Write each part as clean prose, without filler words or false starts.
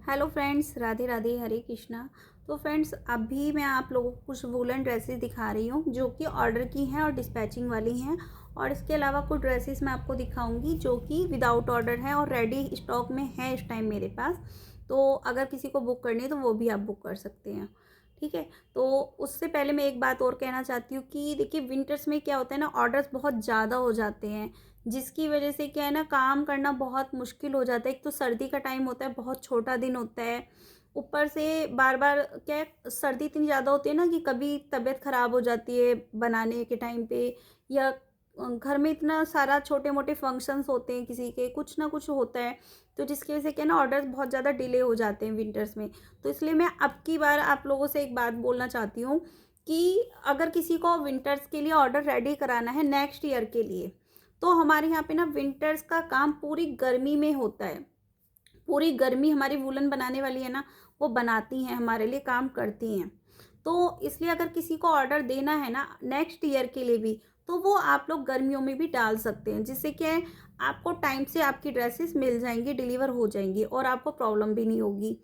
Hello friends, Radhe Radhe, हरे कृष्णा। तो friends, अभी मैं आप लोगों को कुछ वूलन ड्रेसेस दिखा रही हूँ जो कि ऑर्डर की हैं और डिस्पैचिंग वाली हैं। और इसके अलावा कुछ ड्रेसेस मैं आपको दिखाऊंगी जो कि विदाउट ऑर्डर है और रेडी स्टॉक में है इस टाइम मेरे पास। तो अगर किसी को बुक करनी है तो वो भी आप बुक कर सकते हैं। ठीक है। तो उससे पहले मैं एक बात और कहना चाहती हूँ कि देखिए, विंटर्स में क्या होता है ना, ऑर्डर्स बहुत ज़्यादा हो जाते हैं, जिसकी वजह से क्या है ना, काम करना बहुत मुश्किल हो जाता है। एक तो सर्दी का टाइम होता है, बहुत छोटा दिन होता है, ऊपर से बार बार क्या है, सर्दी इतनी ज़्यादा होती है ना कि कभी तबीयत ख़राब हो जाती है बनाने के टाइम पे, या घर में इतना सारा छोटे मोटे फंक्शंस होते हैं, किसी के कुछ ना कुछ होता है, तो जिसकी वजह से क्या है ना, ऑर्डर्स बहुत ज़्यादा डिले हो जाते हैं विंटर्स में। तो इसलिए मैं अब की बार आप लोगों से एक बात बोलना चाहती हूँ कि अगर किसी को विंटर्स के लिए ऑर्डर रेडी कराना है नेक्स्ट ईयर के लिए, तो हमारे यहाँ पे ना विंटर्स का काम पूरी गर्मी में होता है। पूरी गर्मी हमारी वूलन बनाने वाली है ना, वो बनाती हैं, हमारे लिए काम करती हैं। तो इसलिए अगर किसी को ऑर्डर देना है ना नेक्स्ट ईयर के लिए भी, तो वो आप लोग गर्मियों में भी डाल सकते हैं, जिससे क्या है, आपको टाइम से आपकी ड्रेसेस मिल जाएंगी, डिलीवर हो जाएंगी और आपको प्रॉब्लम भी नहीं होगी,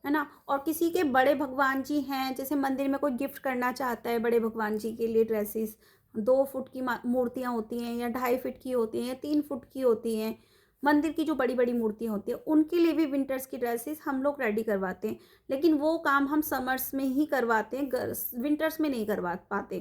है ना। और किसी के बड़े भगवान जी हैं, जैसे मंदिर में कोई गिफ्ट करना चाहता है बड़े भगवान जी के लिए ड्रेसेस, 2 फुट की मूर्तियाँ होती हैं या 2.5 फुट की होती हैं या 3 फुट की होती हैं, मंदिर की जो बड़ी बड़ी मूर्तियाँ होती हैं, उनके लिए भी विंटर्स की ड्रेसेस हम लोग रेडी करवाते हैं। लेकिन वो काम हम समर्स में ही करवाते हैं, विंटर्स में नहीं करवा पाते,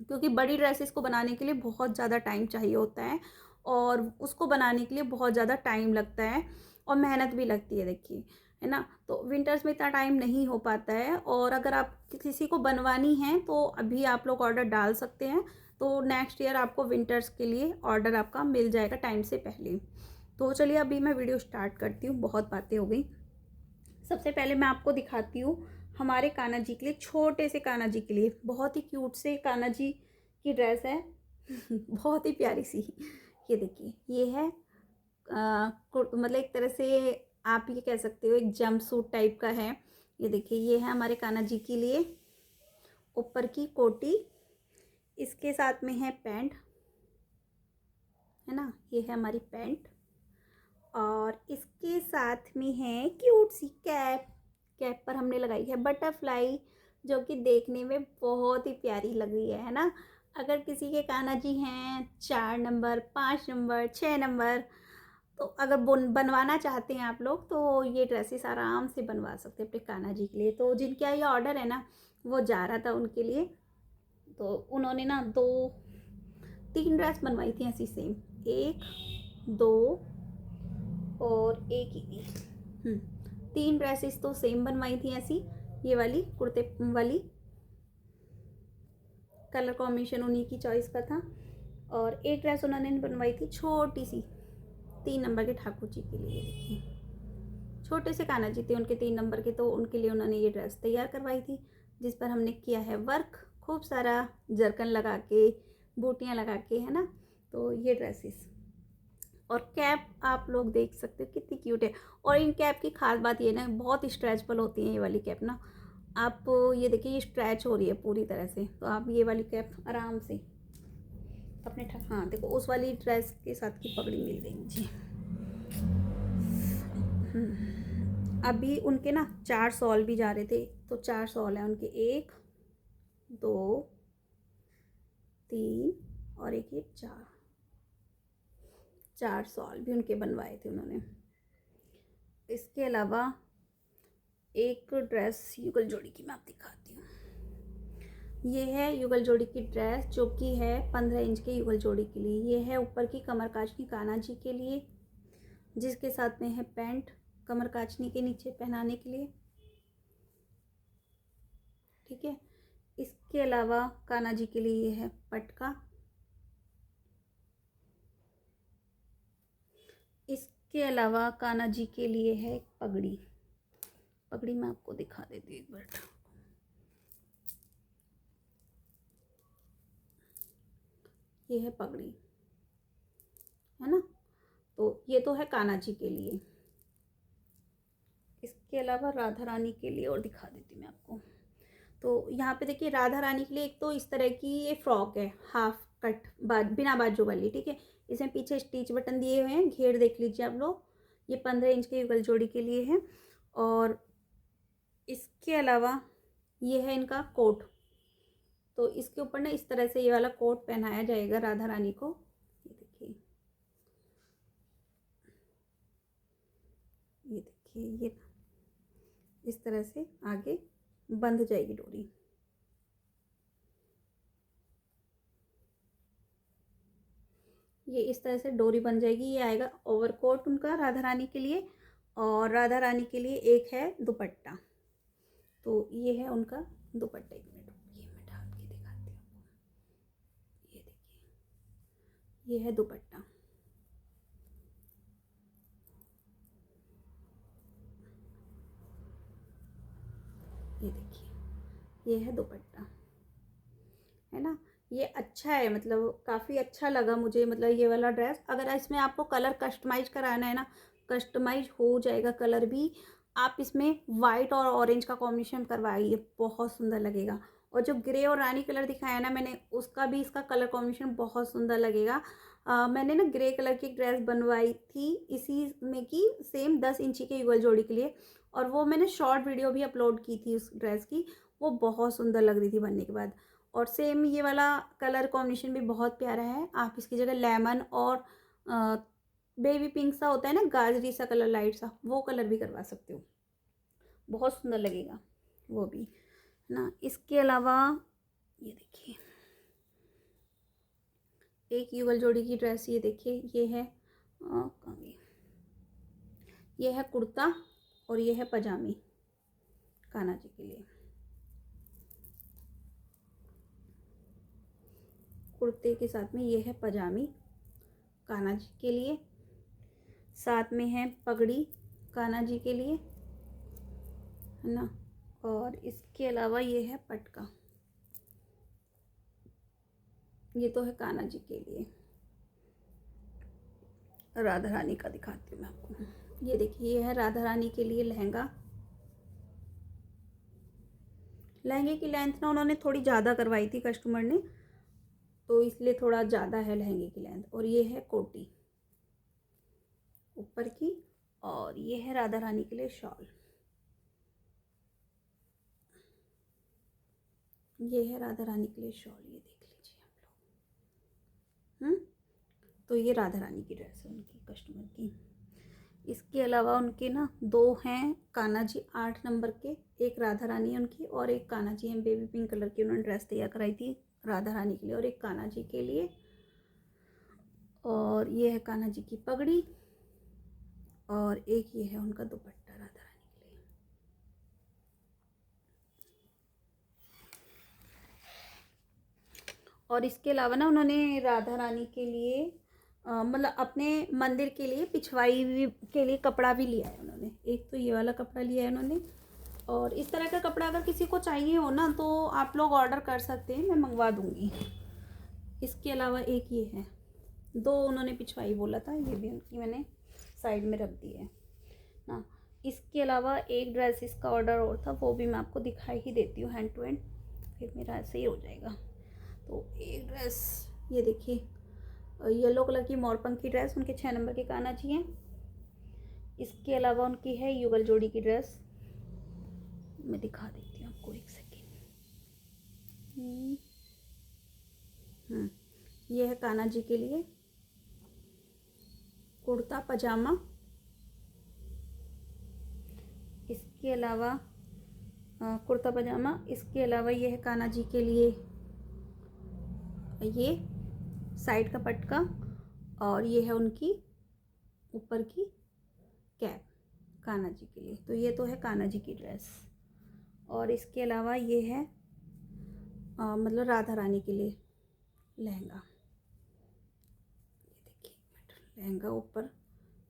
क्योंकि बड़ी ड्रेसेस को बनाने के लिए बहुत ज़्यादा टाइम चाहिए होता है और उसको बनाने के लिए बहुत ज़्यादा टाइम लगता है और मेहनत भी लगती है, देखिए, है ना। तो विंटर्स में इतना टाइम नहीं हो पाता है, और अगर आप किसी को बनवानी है तो अभी आप लोग ऑर्डर डाल सकते हैं, तो नेक्स्ट ईयर आपको विंटर्स के लिए ऑर्डर आपका मिल जाएगा टाइम से पहले। तो चलिए अभी मैं वीडियो स्टार्ट करती हूँ, बहुत बातें हो गई। सबसे पहले मैं आपको दिखाती हूँ हमारे कान्हा जी के लिए, छोटे से कान्हा जी के लिए बहुत ही क्यूट से कान्हा जी की ड्रेस है बहुत ही प्यारी सी। ये देखिए, ये है मतलब एक तरह से आप ये कह सकते हो एक जंप सूट टाइप का है। ये देखिए, ये है हमारे कान्हा जी के लिए ऊपर की कोटी, इसके साथ में है पैंट, है ना, ये है हमारी पैंट, और इसके साथ में है क्यूट सी कैप। कैप पर हमने लगाई है बटरफ्लाई, जो कि देखने में बहुत ही प्यारी लग रही है ना। अगर किसी के कान्हा जी हैं 4 नंबर, 5 नंबर, 6 नंबर, तो अगर बनवाना चाहते हैं आप लोग, तो ये ड्रेसेस आराम से बनवा सकते हैं अपने कान्हा जी के लिए। तो जिनका ये ऑर्डर है ना, वो जा रहा था उनके लिए, तो उन्होंने ना 2-3 ड्रेस बनवाई थी ऐसी सेम, 1, 2 और एक ही थी। 3 ड्रेसेस तो सेम बनवाई थी ऐसी, ये वाली कुर्ते वाली, कलर कॉम्बिनेशन उन्हीं की चॉइस का था। और एक ड्रेस उन्होंने बनवाई थी छोटी सी, 3 नंबर के ठाकुर जी के लिए। देखिए, छोटे से कान्हा जी थे उनके 3 नंबर के, तो उनके लिए उन्होंने ये ड्रेस तैयार करवाई थी, जिस पर हमने किया है वर्क, खूब सारा जरकन लगा के, बूटियाँ लगा के, है ना। तो ये ड्रेसेस और कैप आप लोग देख सकते हो कितनी क्यूट है। और इन कैप की खास बात ये ना, बहुत स्ट्रेचबल होती है ये वाली कैप ना। आप ये देखिए, ये स्ट्रेच हो रही है पूरी तरह से, तो आप ये वाली कैप आराम से अपने हाँ देखो, उस वाली ड्रेस के साथ की पगड़ी मिल गई मुझे। अभी उनके ना 4 सॉल भी जा रहे थे, तो 4 सॉल है उनके, 1, 2, 3 और एक ये 4 सॉल भी उनके बनवाए थे उन्होंने। इसके अलावा एक ड्रेस युगल जोड़ी की मैं आप दिखाती हूँ। ये है युगल जोड़ी की ड्रेस, जो कि है 15 इंच के युगल जोड़ी के लिए। ये है ऊपर की कमर काचनी कान्हा जी के लिए, जिसके साथ में है पैंट कमर काचनी के नीचे पहनाने के लिए। ठीक है। इसके अलावा कान्हा जी के लिए ये है पटका। इसके अलावा कान्हा जी के लिए है पगड़ी। पगड़ी मैं आपको दिखा देती हूँ एक बार। ये है पगड़ी, है ना। तो ये तो है कान्हा जी के लिए। इसके अलावा राधा रानी के लिए और दिखा देती हूँ मैं आपको। तो यहाँ पे देखिए, राधा रानी के लिए एक तो इस तरह की ये फ्रॉक है, हाफ कट बिना बाजू वाली। ठीक है। इसमें पीछे स्टिच बटन दिए हुए हैं, घेर देख लीजिए आप लोग। ये 15 इंच के युगल जोड़ी के लिए है। और इसके अलावा ये है इनका कोट। तो इसके ऊपर ना इस तरह से ये वाला कोट पहनाया जाएगा राधा रानी को। ये देखिए, ये देखिए, ये इस तरह से आगे बंध जाएगी डोरी। ये इस तरह से डोरी बन जाएगी। ये आएगा ओवरकोट उनका राधा रानी के लिए, और राधा रानी के लिए एक है दुपट्टा। तो ये है उनका दुपट्टा। एक मिनट ये मैं डाल के दिखाती हूँ आपको। ये देखिए, ये है दुपट्टा। ये देखिए, ये है दुपट्टा, है ना। ये अच्छा है, मतलब काफ़ी अच्छा लगा मुझे, मतलब ये वाला ड्रेस। अगर इसमें आपको कलर कस्टमाइज कराना है ना, कस्टमाइज हो जाएगा कलर भी। आप इसमें वाइट और ऑरेंज का कॉम्बिनेशन करवाइए, बहुत सुंदर लगेगा। और जो ग्रे और रानी कलर दिखाया ना मैंने, उसका भी इसका कलर कॉम्बिनेशन बहुत सुंदर लगेगा। मैंने ना ग्रे कलर की ड्रेस बनवाई थी इसी में की, सेम 10 इंची के युगल जोड़ी के लिए, और वो मैंने शॉर्ट वीडियो भी अपलोड की थी उस ड्रेस की। वो बहुत सुंदर लग रही थी बनने के बाद। और सेम ये वाला कलर कॉम्बिनेशन भी बहुत प्यारा है। आप इसकी जगह लेमन और बेबी पिंक सा होता है ना, गाजरी सा कलर, लाइट सा, वो कलर भी करवा सकते हो, बहुत सुंदर लगेगा वो भी ना। इसके अलावा ये देखिए, एक युगल जोड़ी की ड्रेस, ये देखिए, ये है ये है कुर्ता और ये है पजामी कान्हा जी के लिए। कुर्ते के साथ में ये है पजामी कान्हा जी के लिए, साथ में है पगड़ी कान्हा जी के लिए, है ना। और इसके अलावा ये है पटका, ये तो है कान्हा जी के लिए। राधा रानी का दिखाती हूँ मैं आपको। ये देखिए, ये है राधा रानी के लिए लहंगा। लहंगे की लेंथ ना उन्होंने थोड़ी ज़्यादा करवाई थी कस्टमर ने, तो इसलिए थोड़ा ज़्यादा है लहंगे की लेंथ। और ये है कोटी ऊपर की, और ये है राधा रानी के लिए शॉल। ये है राधा रानी के लिए शॉल, ये देख लीजिए आप लोग। तो ये राधा रानी की ड्रेस है उनकी कस्टमर की। इसके अलावा उनके ना दो हैं कान्हा जी 8 नंबर के, एक राधा रानी है उनकी और एक कान्हा जी हैं। बेबी पिंक कलर की उन्होंने ड्रेस तैयार कराई थी राधा रानी के लिए और एक कान्हा जी के लिए। और ये है कान्हा जी की पगड़ी, और एक ये है उनका दुपट्टा राधा रानी के लिए। और इसके अलावा ना उन्होंने राधा रानी के लिए मतलब अपने मंदिर के लिए पिछवाई के लिए कपड़ा भी लिया है उन्होंने। एक तो ये वाला कपड़ा लिया है उन्होंने, और इस तरह का कपड़ा अगर किसी को चाहिए हो ना तो आप लोग ऑर्डर कर सकते हैं, मैं मंगवा दूँगी। इसके अलावा एक ये है, दो उन्होंने पिछवाई बोला था, ये भी उनकी मैंने साइड में रख दी है ना। इसके अलावा एक ड्रेस इसका ऑर्डर और था, वो भी मैं आपको दिखाई ही देती हूँ हैंड टू हैंड, फिर मेरा ऐसे ही हो जाएगा। तो एक ड्रेस ये देखिए, येलो कलर की मोरपंखी ड्रेस, उनके 6 नंबर के कान्हा जी हैं। इसके अलावा उनकी है युगल जोड़ी की ड्रेस, मैं दिखा देती हूँ आपको, एक सेकेंड। ये है कान्हा जी के लिए कुर्ता पजामा। इसके अलावा कुर्ता पजामा, इसके अलावा ये है कान्हा जी के लिए ये साइड का पटका, और ये है उनकी ऊपर की कैप कान्हा जी के लिए। तो ये तो है कान्हा जी की ड्रेस। और इसके अलावा ये है मतलब राधा रानी के लिए लहंगा। ये देखिए, लहंगा ऊपर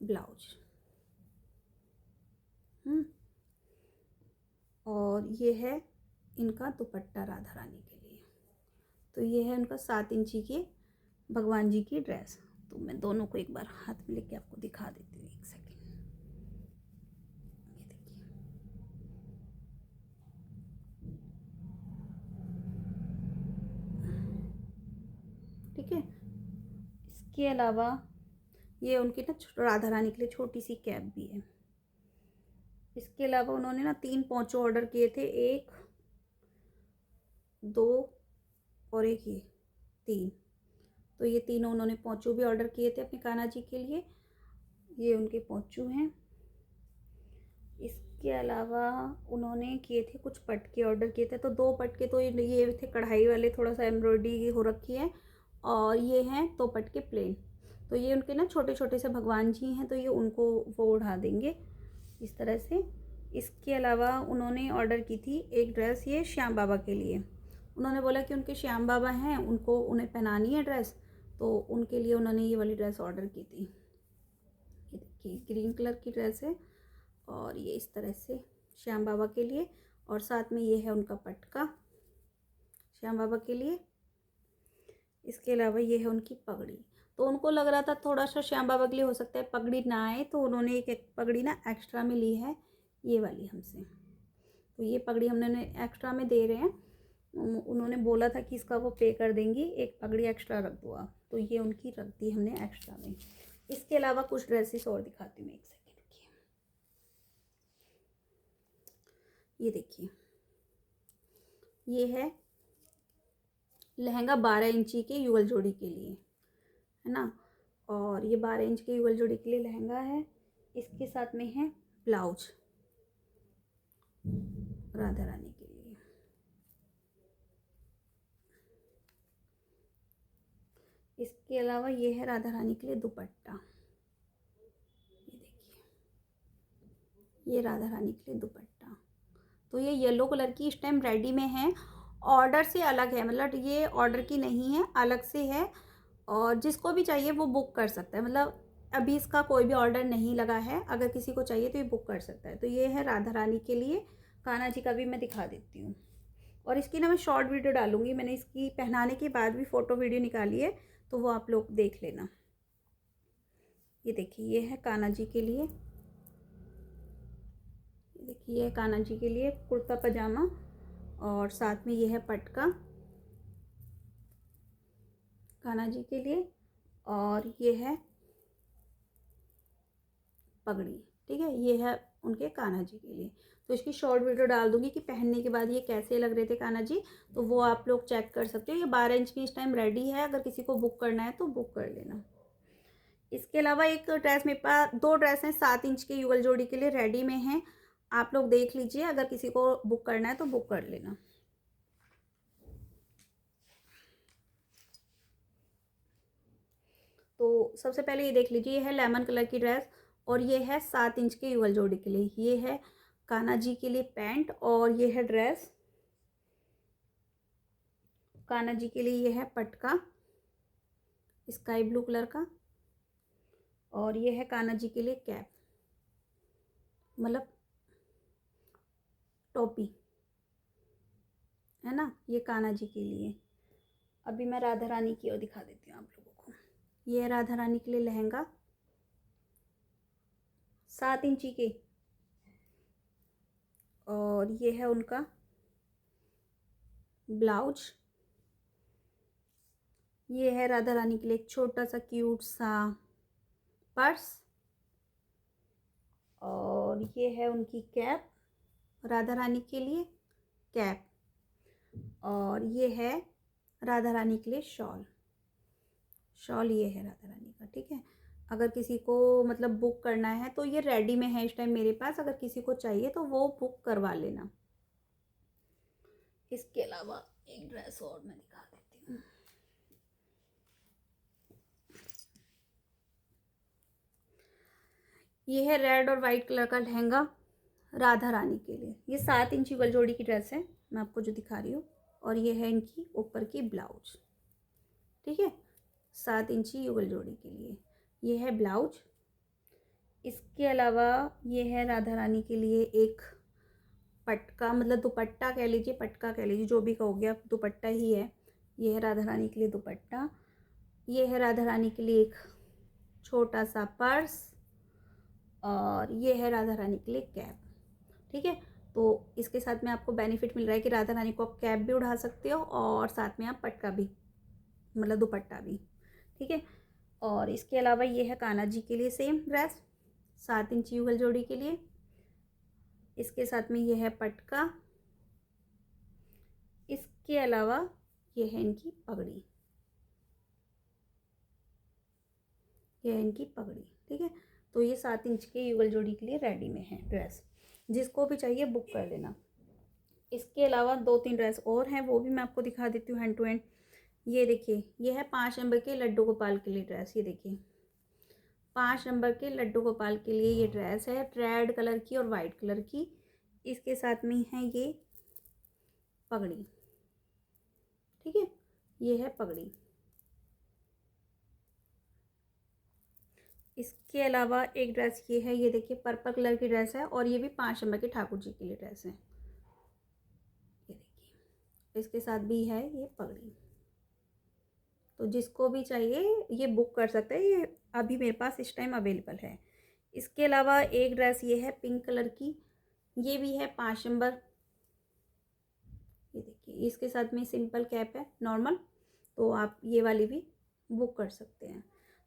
ब्लाउज। और ये है इनका दुपट्टा राधा रानी के लिए। तो ये है उनका 7 इंची के भगवान जी की ड्रेस। तो मैं दोनों को एक बार हाथ में लेके आपको दिखा देती हूँ, एक सेकेंड। ये देखिए, ठीक है। इसके अलावा ये उनकी ना राधा रानी के लिए छोटी सी कैप भी है। इसके अलावा उन्होंने ना 3 पोंचो ऑर्डर किए थे, 1 2 और एक ये 3। तो ये तीनों उन्होंने पोंचो भी ऑर्डर किए थे अपने कान्हा जी के लिए। ये उनके पोंचो हैं। इसके अलावा उन्होंने किए थे कुछ पटके ऑर्डर किए थे, तो 2 पटके तो ये थे कढ़ाई वाले, थोड़ा सा एम्ब्रॉयडरी हो रखी है, और ये हैं 2 पटके प्लेन। तो ये उनके ना छोटे छोटे से भगवान जी हैं, तो ये उनको वो उड़ा देंगे इस तरह से। इसके अलावा उन्होंने ऑर्डर की थी एक ड्रेस ये श्याम बाबा के लिए। उन्होंने बोला कि उनके श्याम बाबा हैं, उनको उन्हें पहनानी है ड्रेस, तो उनके लिए उन्होंने ये वाली ड्रेस ऑर्डर की थी। ये देखिए ग्रीन कलर की ड्रेस है, और ये इस तरह से श्याम बाबा के लिए, और साथ में ये है उनका पटका श्याम बाबा के लिए। इसके अलावा ये है उनकी पगड़ी। तो उनको लग रहा था थोड़ा सा श्याम बाबा के लिए हो सकता है पगड़ी ना आए, तो उन्होंने एक पगड़ी ना एक्स्ट्रा में ली है, ये वाली हमसे। तो ये पगड़ी हमने एक्स्ट्रा में दे रहे हैं। उन्होंने बोला था कि इसका वो पे कर देंगी, एक पगड़ी एक्स्ट्रा रख दो आप, तो ये उनकी रख दी हमने एक्स्ट्रा में। इसके अलावा कुछ ड्रेसेस और दिखाती हूँ, एक सेकेंड की। ये देखिए, ये है लहंगा 12 इंची के युगल जोड़ी के लिए, है ना। और ये 12 इंच के युगल जोड़ी के लिए लहंगा है। इसके साथ में है ब्लाउज राधा रानी के लिए। इसके अलावा ये है राधा रानी के लिए दुपट्टा। ये देखिए, ये राधा रानी के लिए दुपट्टा। तो ये येलो कलर की इस टाइम रेडी में है, ऑर्डर से अलग है, मतलब ये ऑर्डर की नहीं है, अलग से है, और जिसको भी चाहिए वो बुक कर सकता है। मतलब अभी इसका कोई भी ऑर्डर नहीं लगा है, अगर किसी को चाहिए तो ये बुक कर सकता है। तो ये है राधा रानी के लिए। कान्हा जी का भी मैं दिखा देती हूँ, और इसकी ना मैं शॉर्ट वीडियो डालूँगी। मैंने इसकी पहनाने के बाद भी फ़ोटो वीडियो निकाली है, तो वो आप लोग देख लेना। ये देखिए, ये है कान्हा जी के लिए। देखिए, ये है कान्हा जी के लिए कुर्ता पजामा, और साथ में ये है पटका कान्हा जी के लिए, और ये है पगड़ी। ठीक है, ये है उनके कान्हा जी के लिए। तो इसकी शॉर्ट वीडियो डाल दूंगी कि पहनने के बाद ये कैसे लग रहे थे कान्हा जी, तो वो आप लोग चेक कर सकते हो। ये 12 इंच की इस टाइम रेडी है, अगर किसी को बुक करना है तो बुक कर लेना। इसके अलावा एक ड्रेस मेरे पास, 2 ड्रेस हैं 7 इंच के युगल जोड़ी के लिए रेडी में हैं, आप लोग देख लीजिए, अगर किसी को बुक करना है तो बुक कर लेना। तो सबसे पहले ये देख लीजिए, ये है लेमन कलर की ड्रेस, और ये है 7 इंच के युगल जोड़ी के लिए। ये है कान्हा जी के लिए पैंट, और ये है ड्रेस कान्हा जी के लिए। ये है पटका स्काई ब्लू कलर का, और ये है कान्हा जी के लिए कैप, मतलब टोपी, है ना, ये कान्हा जी के लिए। अभी मैं राधा रानी की ओर दिखा देती हूँ आप लोगों को। ये है राधा रानी के लिए लहंगा 7 इंची के, और ये है उनका ब्लाउज। ये है राधा रानी के लिए एक छोटा सा क्यूट सा पर्स, और ये है उनकी कैप राधा रानी के लिए कैप, और ये है राधा रानी के लिए शॉल। शॉल ये है राधा रानी का। ठीक है, अगर किसी को मतलब बुक करना है तो ये रेडी में है इस टाइम मेरे पास, अगर किसी को चाहिए तो वो बुक करवा लेना। इसके अलावा एक ड्रेस और मैं दिखा देती हूँ। ये है रेड और वाइट कलर का लहंगा राधा रानी के लिए। ये 7 इंची युगल जोड़ी की ड्रेस है, मैं आपको जो दिखा रही हूँ, और ये है इनकी ऊपर की ब्लाउज। ठीक है, 7 इंची युगल जोड़ी के लिए ये है ब्लाउज। इसके अलावा ये है राधा रानी के लिए एक पटका, मतलब दुपट्टा कह लीजिए, पटका कह लीजिए, जो भी कहोगे आप, दुपट्टा ही है। ये है राधा रानी के लिए दुपट्टा। ये है राधा रानी के लिए एक छोटा सा पर्स, और ये है राधा रानी के लिए कैप। ठीक है, तो इसके साथ में आपको बेनिफिट मिल रहा है कि राधा रानी को आप कैप भी उड़ा सकते हो, और साथ में आप पटका भी, मतलब दुपट्टा भी। ठीक है, और इसके अलावा ये है कान्हा जी के लिए सेम ड्रेस 7 इंची युगल जोड़ी के लिए। इसके साथ में ये है पटका, इसके अलावा ये है इनकी पगड़ी, ये है इनकी पगड़ी। ठीक है, तो ये 7 इंच के युगल जोड़ी के लिए रेडी में है ड्रेस। जिसको भी चाहिए बुक कर लेना। इसके अलावा 2-3 ड्रेस और हैं, वो भी मैं आपको दिखा देती हूँ हैंड टू हैंड। ये देखिए, ये है 5 नंबर के लड्डू गोपाल के लिए ड्रेस। ये देखिए 5 नंबर के लड्डू गोपाल के लिए ये ड्रेस है, रेड कलर की और वाइट कलर की। इसके साथ में है ये पगड़ी। ठीक है, ये है पगड़ी। इसके अलावा एक ड्रेस ये है, ये देखिए पर्पल कलर की ड्रेस है और ये भी 5 नंबर के ठाकुर जी के लिए ड्रेस है। ये देखिए, इसके साथ भी है ये पगड़ी। तो जिसको भी चाहिए ये बुक कर सकते हैं, ये अभी मेरे पास इस टाइम अवेलेबल है। इसके अलावा एक ड्रेस ये है पिंक कलर की, ये भी है 5 नंबर। ये देखिए, इसके साथ में सिंपल कैप है नॉर्मल, तो आप ये वाली भी बुक कर सकते हैं।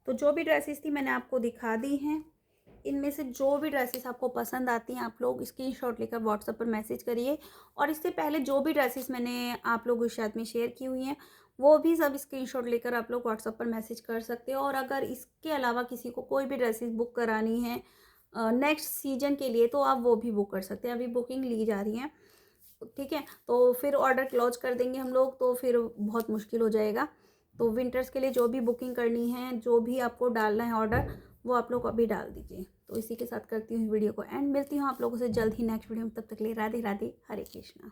तो जो भी ड्रेसेस थी मैंने आपको दिखा दी हैं। इनमें से जो भी ड्रेसेस आपको पसंद आती हैं आप लोग स्क्रीनशॉट लेकर व्हाट्सएप पर मैसेज करिए। और इससे पहले जो भी ड्रेसेस मैंने आप लोगों के साथ में शेयर की हुई हैं वो भी सब स्क्रीनशॉट लेकर आप लोग व्हाट्सएप पर मैसेज कर सकते हो। और अगर इसके अलावा किसी को कोई भी ड्रेसेस बुक करानी है नेक्स्ट सीजन के लिए तो आप वो भी बुक कर सकते हैं। अभी बुकिंग ली जा रही है। ठीक है, तो फिर ऑर्डर क्लोज कर देंगे हम लोग, तो फिर बहुत मुश्किल हो जाएगा। तो विंटर्स के लिए जो भी बुकिंग करनी है, जो भी आपको डालना है ऑर्डर, वो आप लोग अभी डाल दीजिए। तो इसी के साथ करती हूँ वीडियो को एंड। मिलती हूँ आप लोगों से जल्द ही नेक्स्ट वीडियो में। तब तक के लिए राधे राधे, हरे कृष्णा।